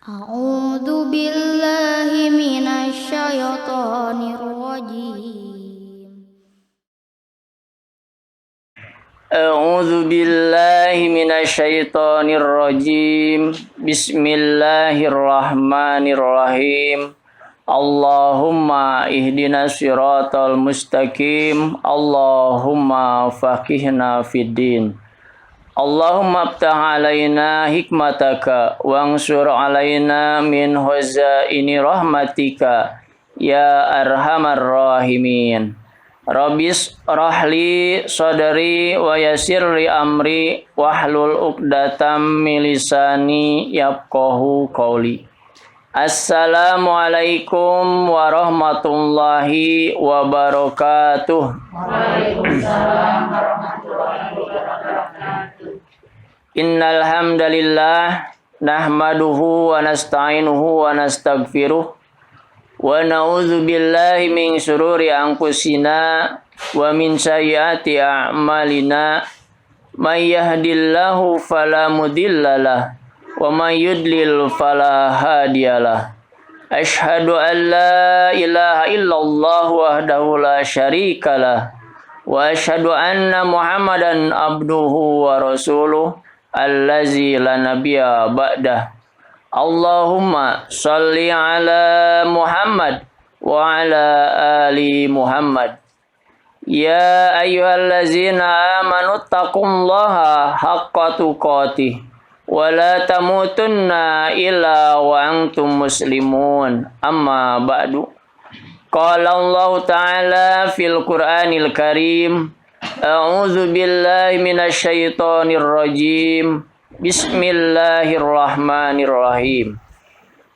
A'udzu billahi minasyaitonir rajim. A'udzu billahi minasyaitonir rajim. Bismillahirrahmanirrahim. Allahumma ihdinas siratal mustaqim. Allahumma faqihna fid din. Allahumma aftah alaina hikmataka wansur alaina min huzaini rahmatika ya arhamar rahimin. Rabbis rahli sadri wa yassirli amri wahlul uqdatam min lisani yafqahu qawli. Assalamualaikum warahmatullahi wabarakatuh. Waalaikumsalam warahmatullahi wabarakatuh. Innal hamdalillah nahmaduhu wa nasta'inuhu wa nastaghfiruh wa na'udzu billahi min syururi anfusina wa min sayyiati a'malina may yahdihillahu fala mudhillalah wa may yudlil fala hadiyalah. Asyhadu an la ilaha illallah wahdahu la syarikalah wa asyhadu anna Muhammadan abduhu wa rasuluh allazi la nabiyya ba'dah. Allahumma shalli ala Muhammad wa ala ali Muhammad. Ya ayyuhallazina amanu taqullaha haqqa tuqatih wa la tamutunna illa wa antum muslimun. Amma ba'du. Qala Allah Ta'ala fil Qur'anil Karim. A'udzu billahi minasyaitonir rajim. Bismillahirrahmanirrahim.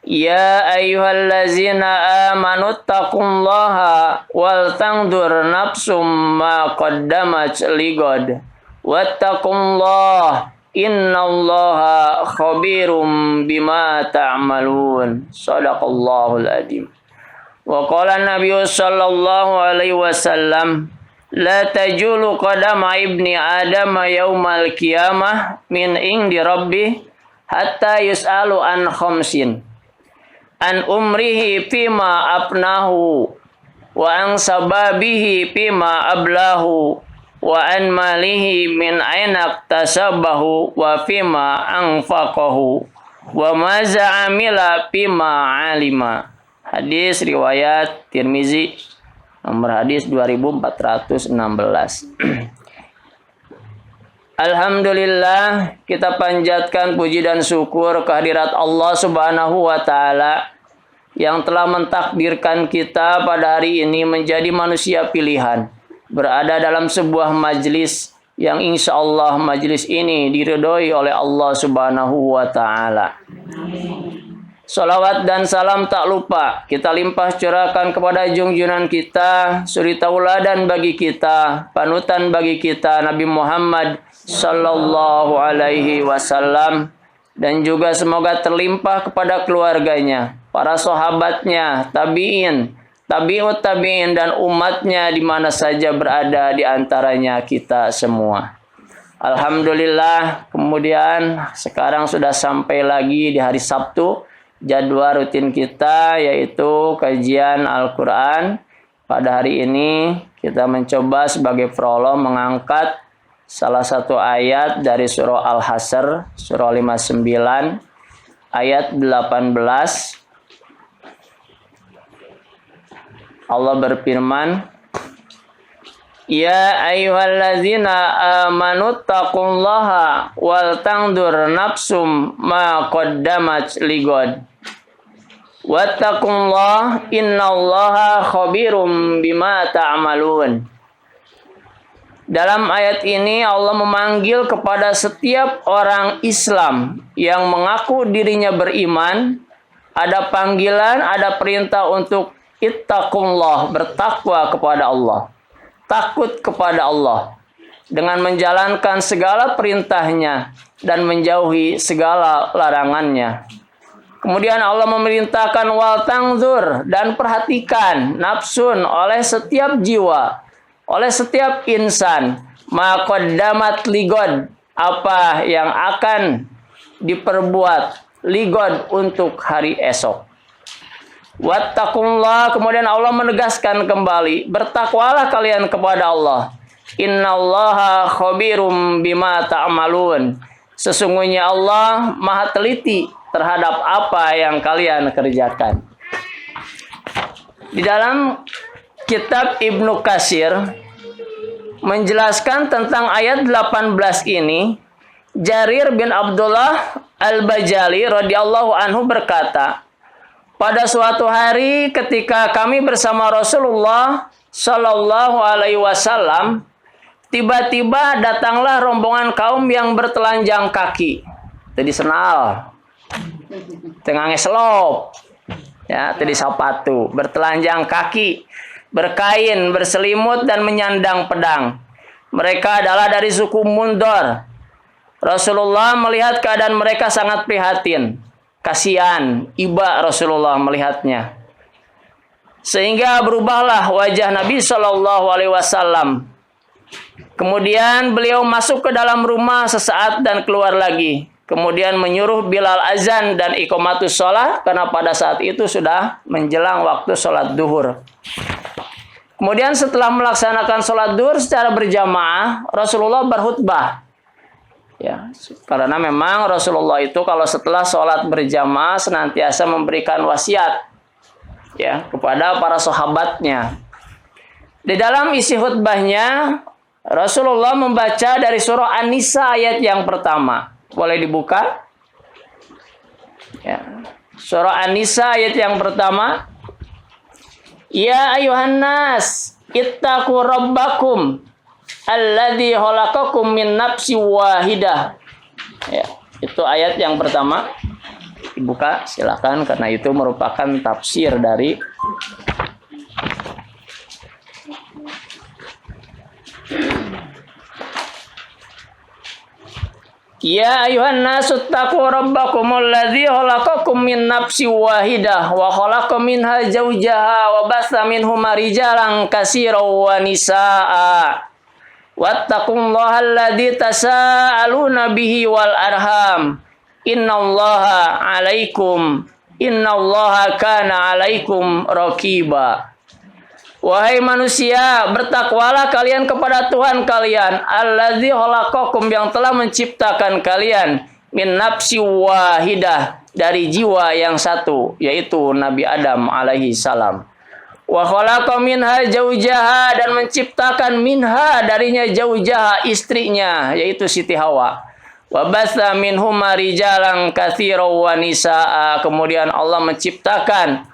Ya ayyuhallazina amanu taqullaha wal tanzur nafsum ma qaddamat ligad. Wattaqullaha innallaha khabirum bima ta'malun. Shadaqallahul adzim. Wa qala Nabi sallallahu alaihi wasallam, la tajulu qadama ibni Adam yaumal qiyamah min indi rabbih hatta yus'alu an khamsin. An umrihi fima afnahu wa an sababihi fima ablahu wa an malihi min aina iktasabahu wa fima anfaqahu wa maza amila fima alima. Hadis riwayat Tirmizi, nomor hadis 2416. Alhamdulillah, kita panjatkan puji dan syukur kehadirat Allah Subhanahu wa taala yang telah mentakdirkan kita pada hari ini menjadi manusia pilihan, berada dalam sebuah majlis yang insya Allah majlis ini diridhoi oleh Allah Subhanahu wa taala. Salawat dan salam tak lupa kita limpah curahkan kepada junjungan kita, suri tauladan bagi kita, panutan bagi kita, Nabi Muhammad sallallahu alaihi wasallam, dan juga semoga terlimpah kepada keluarganya, para sahabatnya, tabi'in, tabi'ut tabi'in, dan umatnya di mana saja berada di antaranya kita semua. Alhamdulillah, kemudian sekarang sudah sampai lagi di hari Sabtu, jadwal rutin kita yaitu kajian Al-Quran. Pada hari ini kita mencoba sebagai prolog mengangkat salah satu ayat dari surah Al-Hasr, surah 59, ayat 18. Allah berfirman, Ya ayyuhallazina amanu taqullaha wal tanzur nafsum ma qaddamat ligad. Wattaqullaha innallaha khabirum bima ta'malun. Dalam ayat ini Allah memanggil kepada setiap orang Islam yang mengaku dirinya beriman. Ada panggilan, ada perintah untuk ittaqullah, bertakwa kepada Allah, takut kepada Allah dengan menjalankan segala perintahnya dan menjauhi segala larangannya. Kemudian Allah memerintahkan wal tangzur, dan perhatikan nafsun oleh setiap jiwa, oleh setiap insan, ma qaddamat ligod, apa yang akan diperbuat ligod untuk hari esok. Wattaqullah, kemudian Allah menegaskan kembali, bertakwalah kalian kepada Allah. Innallaha khabirum bima ta'malun. Sesungguhnya Allah Maha teliti terhadap apa yang kalian kerjakan. Di dalam kitab Ibnu Katsir menjelaskan tentang ayat 18 ini, Jarir bin Abdullah Al-Bajali radhiyallahu anhu berkata, pada suatu hari ketika kami bersama Rasulullah Shallallahu Alaihi Wasallam, tiba-tiba datanglah rombongan kaum yang bertelanjang kaki. Tadi senal, tengah ngeslop, ya, tadi sepatu, bertelanjang kaki, berkain, berselimut dan menyandang pedang. Mereka adalah dari suku Mundor. Rasulullah melihat keadaan mereka sangat prihatin. Kasihan, iba Rasulullah melihatnya. Sehingga berubahlah wajah Nabi Shallallahu Alaihi Wasallam. Kemudian beliau masuk ke dalam rumah sesaat dan keluar lagi. Kemudian menyuruh Bilal azan dan iqamatus sholat, karena pada saat itu sudah menjelang waktu sholat duhur. Kemudian setelah melaksanakan sholat duhur secara berjamaah, Rasulullah berkhutbah. Ya, karena memang Rasulullah itu kalau setelah sholat berjamaah senantiasa memberikan wasiat, ya, kepada para sahabatnya. Di dalam isi khutbahnya Rasulullah membaca dari surah An-Nisa ayat yang pertama. Boleh dibuka? Ya. Surah An-Nisa ayat yang pertama. Ya ayuhan nas, ittaqu rabbakum alladzi khalaqakum min nafsin wahidah. Ya, itu ayat yang pertama. Dibuka silakan, karena itu merupakan tafsir dari Ya ayuhan nasu taqu rabbakumul ladzi khalaqakum min nafsin wahidah wa khalaqa minha zawjaha wa batha minhuma rijalan katsiran wa nisaa. Wattaqullaha alladzi tasaaluna bihi wal arham. Innallaha kana 'alaikum raqiba. Wahai manusia, bertakwalah kalian kepada Tuhan kalian, alladzi khalaqakum, yang telah menciptakan kalian, min nafsi wahidah, dari jiwa yang satu, yaitu Nabi Adam alaihi salam. Wa khalaqa minha zawjaha, dan menciptakan minha, darinya, zawjaha, istrinya, yaitu Siti Hawa. Wa batha minhuma rijalan katsiran wa nisaa, kemudian Allah menciptakan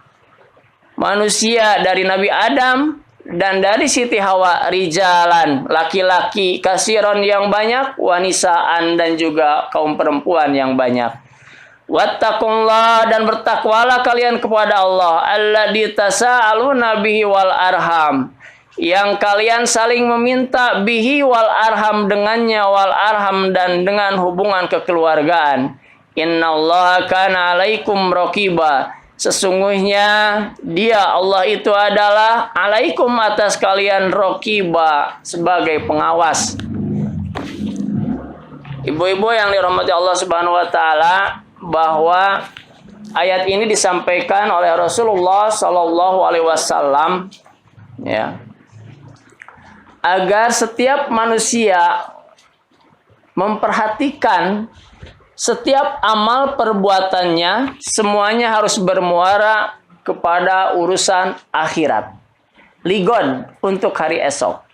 manusia dari Nabi Adam dan dari Siti Hawa, rijalan, laki-laki, kasiron yang banyak, wanisaan, dan juga kaum perempuan yang banyak. Wattaqullah, dan bertakwalah kalian kepada Allah, alladzi tasaaluna bihi wal arham, yang kalian saling meminta bihi wal arham, dengannya, wal arham, dan dengan hubungan kekeluargaan. Innallaha kana 'alaikum raqiba. Sesungguhnya dia, Allah itu adalah alaikum, atas kalian, raqiba, sebagai pengawas. Ibu-ibu yang dirahmati Allah Subhanahu wa taala, bahwa ayat ini disampaikan oleh Rasulullah Shallallahu Alaihi Wasallam, ya, agar setiap manusia memperhatikan setiap amal perbuatannya, semuanya harus bermuara kepada urusan akhirat. Ligon untuk hari esok.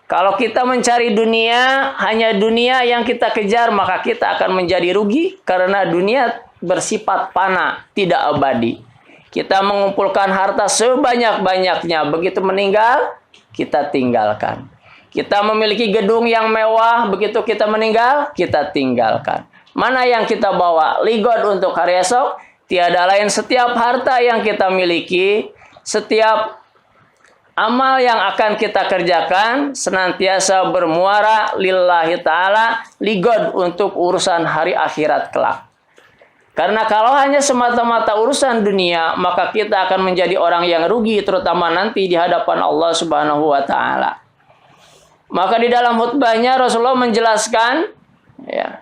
Kalau kita mencari dunia, hanya dunia yang kita kejar, maka kita akan menjadi rugi, karena dunia bersifat fana, tidak abadi. Kita mengumpulkan harta sebanyak-banyaknya, begitu meninggal, kita tinggalkan. Kita memiliki gedung yang mewah, begitu kita meninggal, kita tinggalkan. Mana yang kita bawa? Ligon untuk hari esok. Tiada lain, setiap harta yang kita miliki, setiap amal yang akan kita kerjakan, senantiasa bermuara lillahi ta'ala, ligon untuk urusan hari akhirat kelak. Karena kalau hanya semata-mata urusan dunia, maka kita akan menjadi orang yang rugi, terutama nanti di hadapan Allah Subhanahu wa ta'ala. Maka di dalam khutbahnya Rasulullah menjelaskan, ya,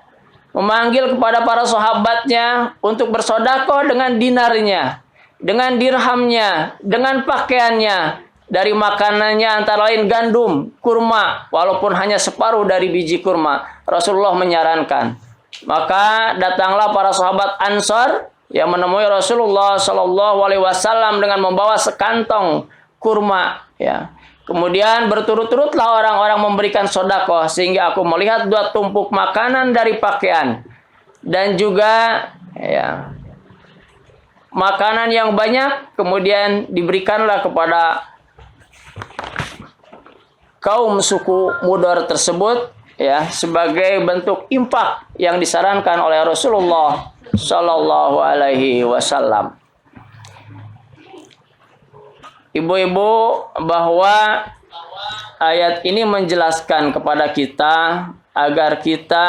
memanggil kepada para sahabatnya untuk bersedekah dengan dinarnya, dengan dirhamnya, dengan pakaiannya, dari makanannya antara lain gandum, kurma, walaupun hanya separuh dari biji kurma. Rasulullah menyarankan. Maka datanglah para sahabat Ansar yang menemui Rasulullah Shallallahu Alaihi Wasallam dengan membawa sekantong kurma. Ya. Kemudian berturut-turutlah orang-orang memberikan sedekah sehingga aku melihat 2 tumpuk makanan dari pakaian dan juga ya, makanan yang banyak kemudian diberikanlah kepada kaum suku Mudar tersebut ya sebagai bentuk infak yang disarankan oleh Rasulullah Shallallahu Alaihi Wasallam. Ibu-ibu, bahwa ayat ini menjelaskan kepada kita agar kita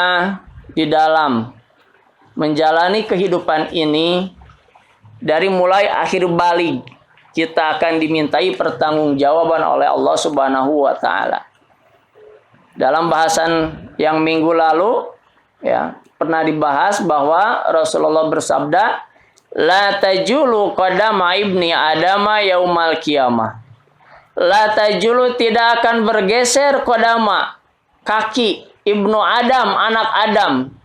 di dalam menjalani kehidupan ini dari mulai akhir balik kita akan dimintai pertanggungjawaban oleh Allah Subhanahu wa taala. Dalam bahasan yang minggu lalu ya, pernah dibahas bahwa Rasulullah bersabda, "La tajulu qadama ibni Adama yaumal qiyamah." La tajulu, tidak akan bergeser qadama, kaki ibnu Adam, anak Adam,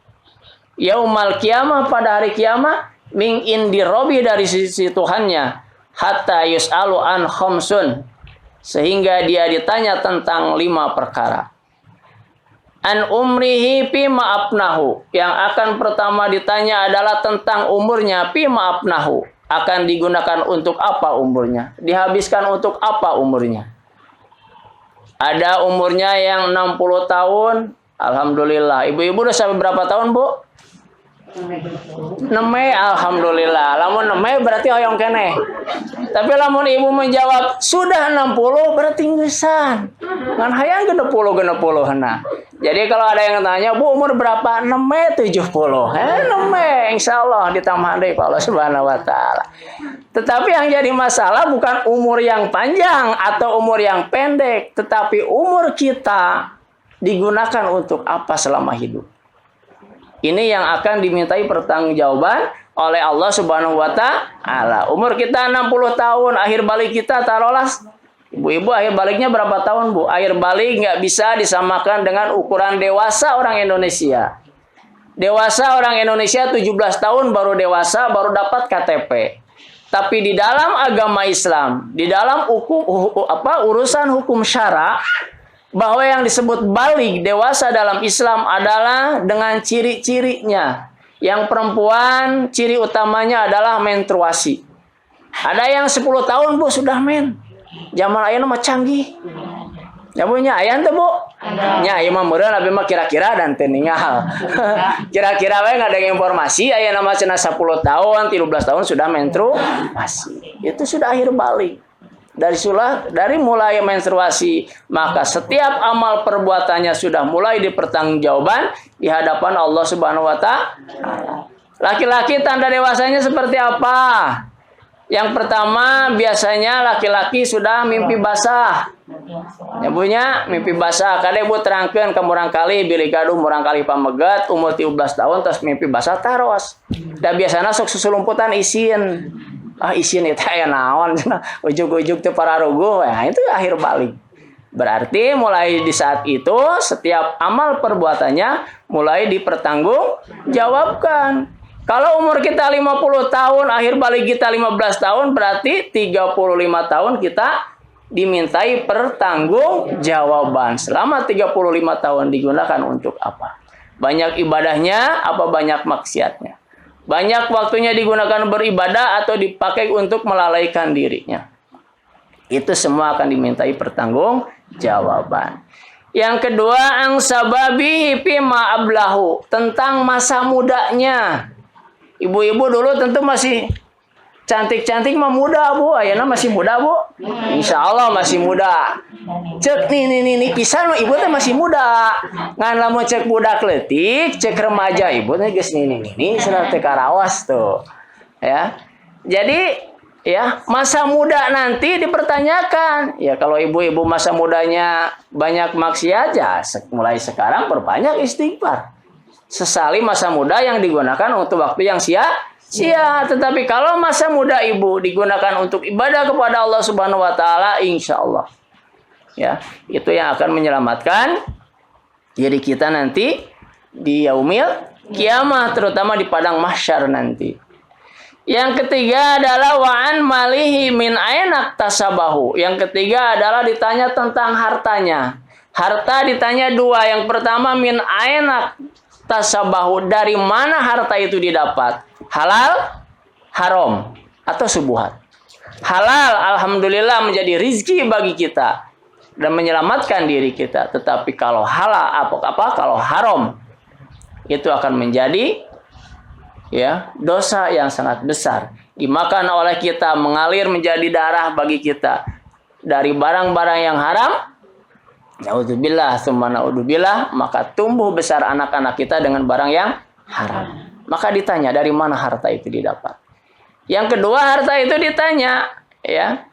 yaumal qiyamah, pada hari kiamat, min indi robi, dari sisi Tuhannya, hatta yus'alu an khamsun, sehingga dia ditanya tentang 5 perkara. An umrihi fi ma'afnahu, yang akan pertama ditanya adalah tentang umurnya, fi ma'afnahu, akan digunakan untuk apa umurnya, dihabiskan untuk apa umurnya. Ada umurnya yang 60 tahun, alhamdulillah. Ibu-ibu udah sampai berapa tahun, Bu? 6, alhamdulillah. Lamun 6 berarti hoyong kene. Tapi lamun ibu menjawab sudah 60 berarti ngesan. Ngan hayang 60 hana. Jadi kalau ada yang tanya, "Bu, umur berapa?" 6, 70. 6, insyaallah ditambah deui Allah Subhanahu wa taala. Tetapi yang jadi masalah bukan umur yang panjang atau umur yang pendek, tetapi umur kita digunakan untuk apa selama hidup. Ini yang akan dimintai pertanggungjawaban oleh Allah Subhanahu wa taala. Umur kita 60 tahun, akhir balik kita taruhlah, ibu-ibu akhir baliknya berapa tahun, Bu? Akhir balik nggak bisa disamakan dengan ukuran dewasa orang Indonesia. Dewasa orang Indonesia 17 tahun baru dewasa, baru dapat KTP. Tapi di dalam agama Islam, di dalam urusan hukum syara, bahwa yang disebut balik, dewasa dalam Islam adalah dengan ciri-cirinya. Yang perempuan, ciri utamanya adalah menstruasi. Ada yang 10 tahun, Bu, sudah men. Zaman ayeuna mah canggih. Ya punya ayan tuh, Bu? Nya ieu mah meureun abi mah kira-kira dan teu ningal. Kira-kira we ngadeng informasi ayeuna mah cenah 10 tahun, 13 tahun sudah menstruasi. Itu sudah akhir balik. Dari mulai menstruasi, maka setiap amal perbuatannya sudah mulai dipertanggungjawabkan di hadapan Allah Subhanahu wa taala. Laki-laki tanda dewasanya seperti apa? Yang pertama, biasanya laki-laki sudah mimpi basah. Ya punya mimpi basah. Kade ibu terangkeun ka murang kali bilih gaduh murang kali pamegat umur 13 tahun terus mimpi basah taros. Da biasana sok susulumputan isin. Isin itu aya naon cenah. Ujug-ujug teu pararuguh. Ya, itu akhir balik. Berarti mulai di saat itu setiap amal perbuatannya mulai dipertanggungjawabkan. Kalau umur kita 50 tahun, akhir balik kita 15 tahun, berarti 35 tahun kita dimintai pertanggungjawaban. Selama 35 tahun digunakan untuk apa? Banyak ibadahnya, apa banyak maksiatnya? Banyak waktunya digunakan beribadah atau dipakai untuk melalaikan dirinya. Itu semua akan dimintai pertanggungjawaban. Yang kedua, angsababihi fima ablahu, tentang masa mudanya. Ibu-ibu dulu tentu masih cantik-cantik mah muda, Bu. Ayeuna masih muda, Bu. Insya Allah masih muda. Cek nih pisan ibu teh masih muda. Ngan lamun cek budak leutik, cek remaja ibu teh geus nih cenah teh karawas tuh. Ya. Jadi ya, masa muda nanti dipertanyakan. Ya, kalau ibu-ibu masa mudanya banyak maksiat, ya mulai sekarang perbanyak istighfar. sesali masa muda yang digunakan untuk waktu yang sia-sia. Tetapi kalau masa muda ibu digunakan untuk ibadah kepada Allah Subhanahu wa taala, insya Allah ya, itu yang akan menyelamatkan diri kita nanti di yaumil kiamah, terutama di padang mahsyar nanti. Yang ketiga adalah wa'an malihi min ainak tasabahu. Yang ketiga adalah ditanya tentang hartanya. Harta ditanya dua. Yang pertama min ainak tasabahu, dari mana harta itu didapat? Halal, haram, atau subuhat. Halal alhamdulillah menjadi rizki bagi kita dan menyelamatkan diri kita. Tetapi kalau halal kalau haram, itu akan menjadi ya dosa yang sangat besar. Dimakan oleh kita, mengalir menjadi darah bagi kita dari barang-barang yang haram. Naudzubillah tsumma naudzubillah, maka tumbuh besar anak-anak kita dengan barang yang haram. Maka ditanya dari mana harta itu didapat. Yang kedua, harta itu ditanya ya,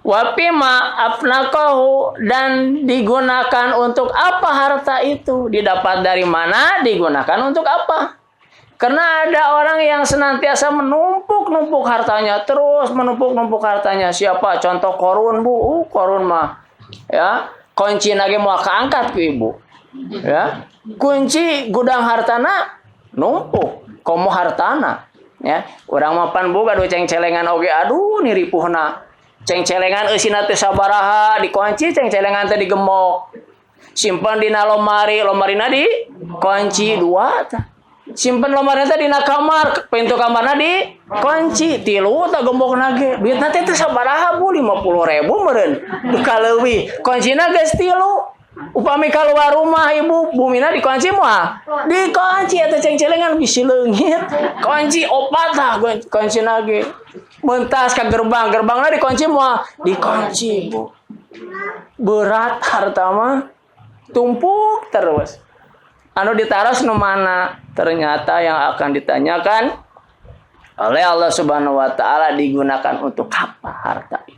wapima afnaqahu, dan digunakan untuk apa harta itu? Didapat dari mana? Digunakan untuk apa? Karena ada orang yang senantiasa menumpuk-numpuk hartanya, terus menumpuk-numpuk hartanya. Siapa? Contoh Korun, Bu. Korun mah ya, kunci lagi mau keangkat ke ibu. Ya. Kunci gudang hartana numpuk, komo hartana. Ya, urang mapan boga do ceng-celengan oge, aduh ni ripuhna. Ceng-celengan eusina teh sabaraha, dikunci ceng-celengan teh digembok. Simpan dina lomari, lomarina di kunci dua tah. Simpen lomarina teh dina kamar, pintu kamarna di kunci, tilu tah gembok nage. Duitna teh sabaraha Bu? 50.000 meureun. Duka leuwih. Kuncina geus tilu. Upami keluar rumah ibu, bumina dikunci moal. Dikunci eta ceng-celengan bisi leungit. Kunci opat tah kunci nage. Mentas ka gerbang, gerbangna dikunci moal. Dikunci Bu. Berat harta mah tumpuk terus. Anu ditaros nu mana? Ternyata yang akan ditanyakan oleh Allah Subhanahu wa taala digunakan untuk apa harta itu.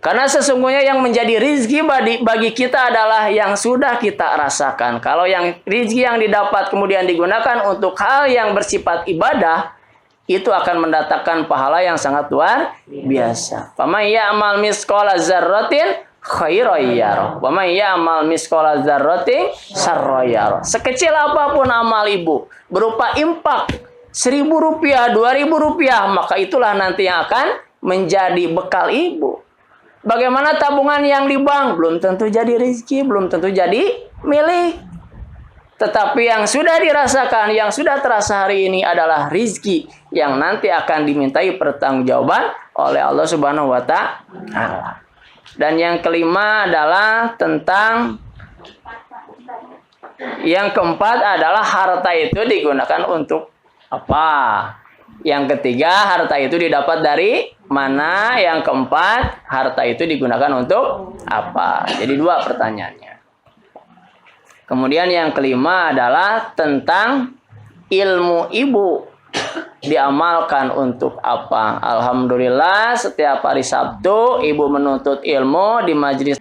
Karena sesungguhnya yang menjadi rizki bagi kita adalah yang sudah kita rasakan. Kalau yang rizki yang didapat kemudian digunakan untuk hal yang bersifat ibadah, itu akan mendatangkan pahala yang sangat luar biasa. Faman ya'mal misqala dzarratin khairan yarah, wa may ya'mal misqala dzarratin syarran yarah. Sekecil apapun amal ibu, berupa impak 1.000 rupiah, 2.000 rupiah, maka itulah nanti yang akan menjadi bekal ibu. Bagaimana tabungan yang di bank? Belum tentu jadi rezeki, belum tentu jadi milik. Tetapi yang sudah dirasakan, yang sudah terasa hari ini adalah rezeki yang nanti akan dimintai pertanggungjawaban oleh Allah Subhanahu wa taala. Dan yang kelima adalah tentang, yang keempat adalah harta itu digunakan untuk apa? Yang ketiga, harta itu didapat dari mana? Yang keempat, harta itu digunakan untuk apa? Jadi dua pertanyaannya. Kemudian yang kelima adalah tentang ilmu ibu diamalkan untuk apa? Alhamdulillah setiap hari Sabtu ibu menuntut ilmu di majelis.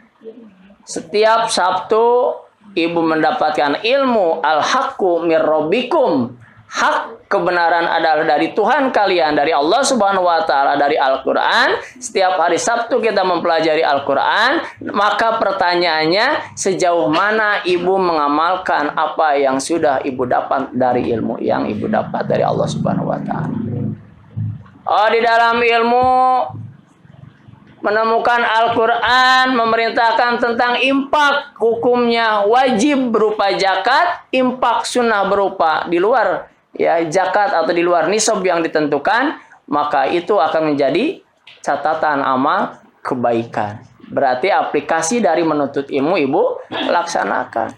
Setiap Sabtu ibu mendapatkan ilmu al-haqqu mir rabbikum. Hak kebenaran adalah dari Tuhan kalian, dari Allah Subhanahu wa taala, dari Al-Qur'an. Setiap hari Sabtu kita mempelajari Al-Qur'an, maka pertanyaannya sejauh mana ibu mengamalkan apa yang sudah ibu dapat dari ilmu yang ibu dapat dari Allah Subhanahu wa taala. Oh, di dalam ilmu menemukan Al-Quran memerintahkan tentang impak, hukumnya wajib berupa zakat, impak sunnah berupa di luar ya zakat atau di luar nisab yang ditentukan, maka itu akan menjadi catatan amal kebaikan. Berarti aplikasi dari menuntut ilmu ibu laksanakan.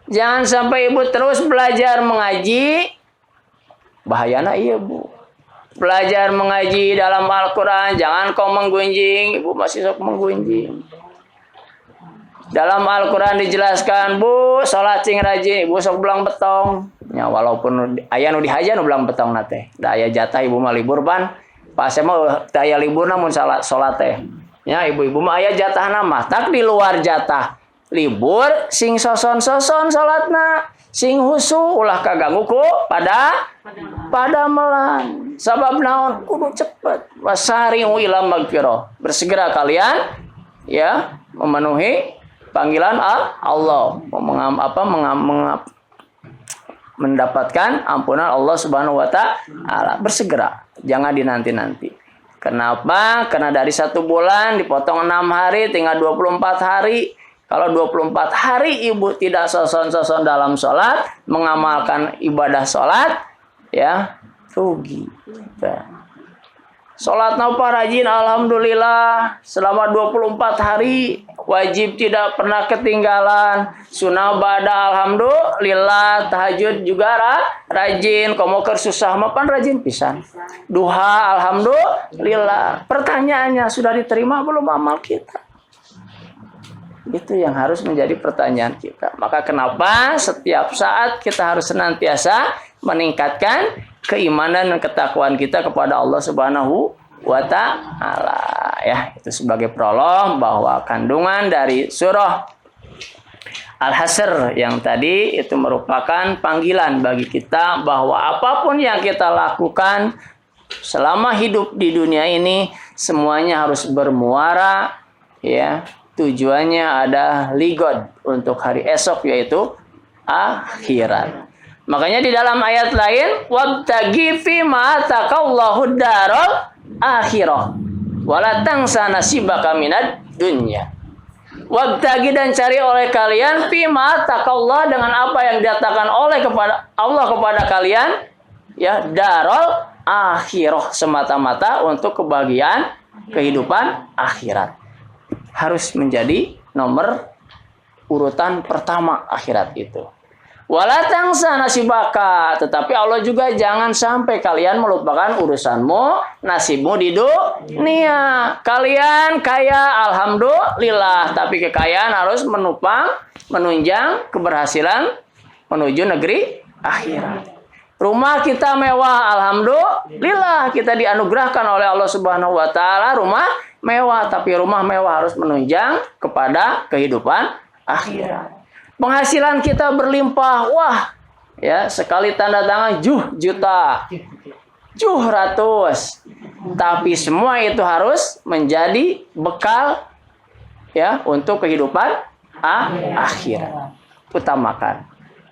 Jangan sampai ibu terus belajar mengaji, bahayana iya bu. Belajar mengaji dalam Al-Quran, jangan kau menggunjing. Ibu masih sok menggunjing. Dalam Al-Quran dijelaskan, bu, sholat cing rajin, ibu sok belang betong. Ya, walaupun ayah nu dihaja nu belang betong nate. Da aya jatah ibu mah libur ban. Pas mah aya libur namun sholat teh. Ya, ibu-ibu mah aya jatah nama. Tak di luar jatah libur, sing soson-soson sholatna. Sing husu ulah kaganggu ku pada melan. Sabab naon kudu cepet. Wasari'u ila magfirah. Bersegera kalian ya memenuhi panggilan Allah, mendapatkan ampunan Allah Subhanahu wa taala. Bersegera, jangan dinanti-nanti. Kenapa? Karena dari 1 bulan dipotong 6 hari, tinggal 24 hari. Kalau 24 hari ibu tidak soson-soson dalam sholat, mengamalkan ibadah sholat, ya rugi. Sholat napa rajin, alhamdulillah, selama 24 hari, wajib tidak pernah ketinggalan, sunnah bada alhamdulillah, tahajud juga rajin, komoker susah mapan rajin pisan, duha alhamdulillah. Pertanyaannya, sudah diterima belum amal kita? Itu yang harus menjadi pertanyaan kita. Maka kenapa setiap saat kita harus senantiasa meningkatkan keimanan dan ketakwaan kita kepada Allah Subhanahu wa taala, ya. Itu sebagai prolog bahwa kandungan dari surah Al-Hasr yang tadi itu merupakan panggilan bagi kita bahwa apapun yang kita lakukan selama hidup di dunia ini semuanya harus bermuara, ya. Tujuannya ada ligod untuk hari esok, yaitu akhirat. Makanya di dalam ayat lain, wabtaghi fi ma ataqallahu darul akhirah wala tansa nasibaka minad dunya. Wabtaghi, dan cari oleh kalian fi ma ataqallah, dengan apa yang dinyatakan oleh kepada Allah kepada kalian, ya, darul akhirah, semata-mata untuk kebahagiaan kehidupan akhirat. Harus menjadi nomor urutan pertama akhirat itu. Wala tangsa nasibaka, tetapi Allah juga jangan sampai kalian melupakan urusanmu, nasibmu di dunia. Kalian kaya alhamdulillah, tapi kekayaan harus menunjang keberhasilan menuju negeri akhirat. Rumah kita mewah, alhamdulillah, kita dianugerahkan oleh Allah Subhanahu wa taala rumah mewah, tapi rumah mewah harus menunjang kepada kehidupan akhirat. Penghasilan kita berlimpah, wah, ya, sekali tanda tangan juta, ratus. Tapi semua itu harus menjadi bekal, ya, untuk kehidupan akhirat. Utamakan.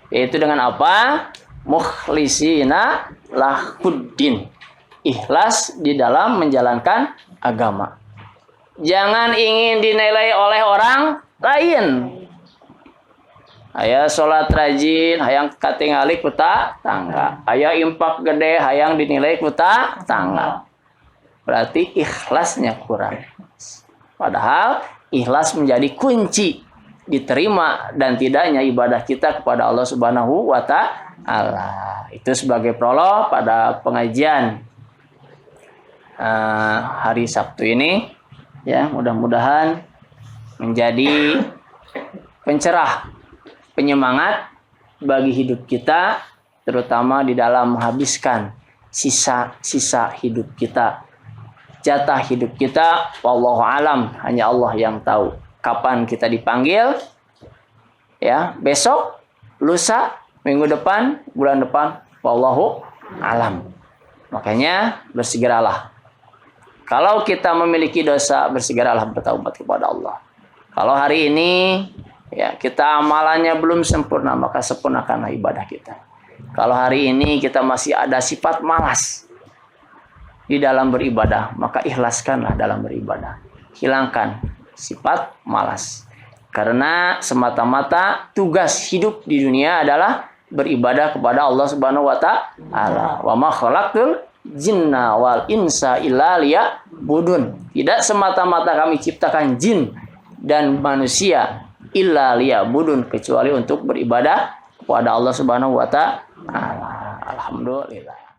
Yaitu dengan apa? Mukhlisina lahuddin. Ikhlas di dalam menjalankan agama. Jangan ingin dinilai oleh orang lain. Aya sholat rajin, hayang katingali ku tangga. Aya impak gede, hayang dinilai ku tangga. Berarti ikhlasnya kurang. Padahal ikhlas menjadi kunci diterima dan tidaknya ibadah kita kepada Allah Subhanahu wa taala. Itu sebagai prolog pada pengajian hari Sabtu ini, ya, mudah-mudahan menjadi pencerah, penyemangat bagi hidup kita, terutama di dalam menghabiskan sisa-sisa hidup kita, jatah hidup kita. Wallahu alam, hanya Allah yang tahu kapan kita dipanggil, ya, besok, lusa, minggu depan, bulan depan, wallahu alam. Makanya bersegeralah. Kalau kita memiliki dosa, bersegeralah bertaubat kepada Allah. Kalau hari ini, ya, kita amalannya belum sempurna, maka sempurnakanlah ibadah kita. Kalau hari ini kita masih ada sifat malas di dalam beribadah, maka ikhlaskanlah dalam beribadah. Hilangkan sifat malas. Karena semata-mata tugas hidup di dunia adalah beribadah kepada Allah Subhanahu wa taala. Wa ma khalaqtul jinna wal insa illa liya'budun. Tidak semata-mata kami ciptakan jin dan manusia illa liya'budun, kecuali untuk beribadah kepada Allah Subhanahu wa taala. Alhamdulillah.